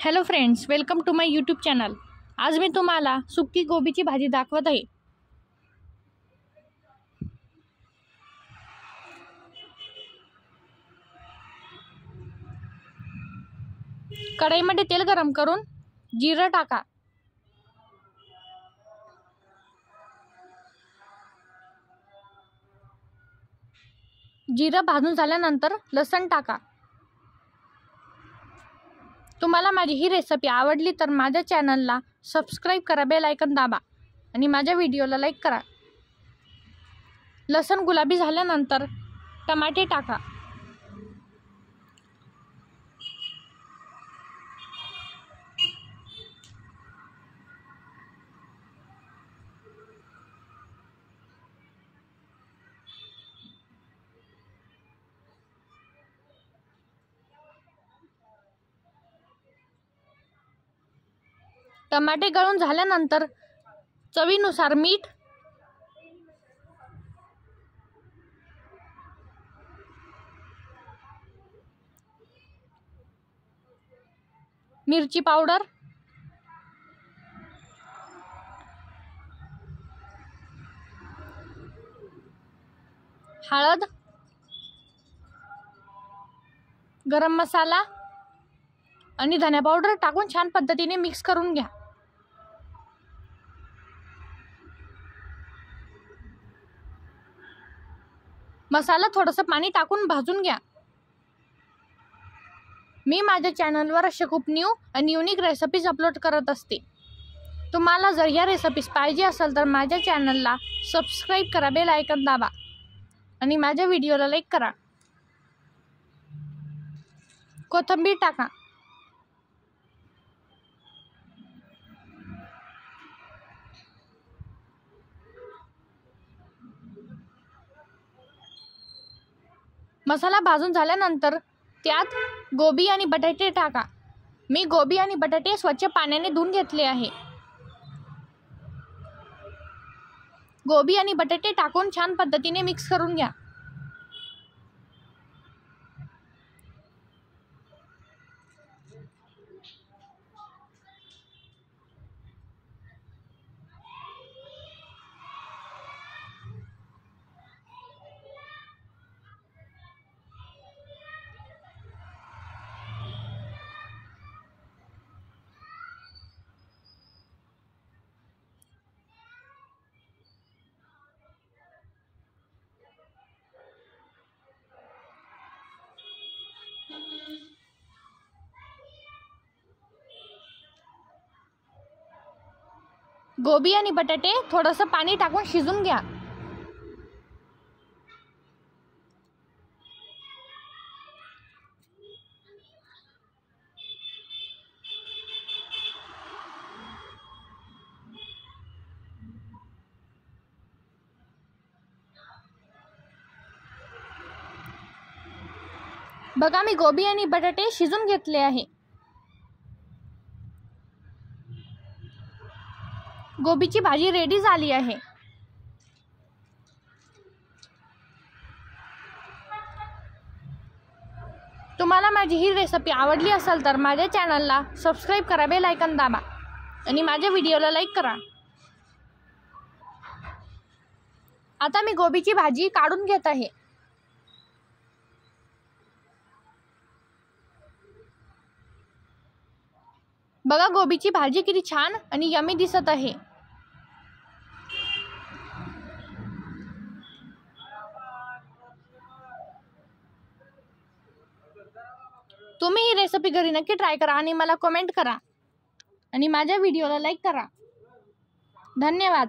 Hello friends, welcome to my YouTube channel. आज मी तुम्हाला सुकी गोबीची भाजी दाखवत आहे। कढईमध्ये तेल गरम करून जिरं टाका। जिरं भाजून झाल्यानंतर लसूण टाका। तुम्हाला माझी ही रेसिपी आवडली तर माझ्या चॅनलला सबस्क्राइब करा, बेल आयकॉन दाबा आणि माझ्या व्हिडिओला लाईक करा। लसूण गुलाबी झाल्यानंतर टमाटे टाका। टमाटे गळून झाल्यानंतर चवीनुसार मीठ, मिरची पावडर, हळद, गरम मसाला आणि धने पावडर टाकून छान पद्धतीने मिक्स करून घ्या। मसाला थोडंसं पाणी टाकून भाजून घ्या। मी माझ्या चॅनलवर अशा खूप न्यू आणि युनिक रेसिपीज अपलोड करत असते। तुम्हाला जर या रेसिपीज पाहिजे असेल तर माझ्या चॅनलला सबस्क्राइब करा, बेल आयकॉन दाबा आणि माझ्या व्हिडिओला लाईक करा। कोथिंबीर टाका। मसाला भाजून झाल्यानंतर त्यात गोबी आणि बटाटे टाका। मी गोबी आणि बटाटे स्वच्छ पाण्याने धुवून घेतले आहे। गोबी आणि बटाटे टाकून छान पद्धतीने मिक्स करून घ्या। गोबी आणि बटाटे थोडंसं पाणी टाकून शिजून घ्या। बघा, मी गोबी आणि बटाटे शिजून घेतले आहे। गोबीची भाजी रेडी झाली आहे। तुम्हाला माझी ही रेसिपी आवडली असेल तर माझ्या चॅनलला सबस्क्राइब करा, बेल आयकॉन दाबा आणि माझ्या व्हिडिओला लाईक करा। आता मी गोबीची भाजी काढून घेत आहे। बघा, गोबीची भाजी किती छान आणि यम्मी दिसत आहे। तुम्ही ही रेसिपी घरी नक्की ट्राय करा आणि मला कमेंट करा आणि माझ्या व्हिडिओला लाईक करा। धन्यवाद।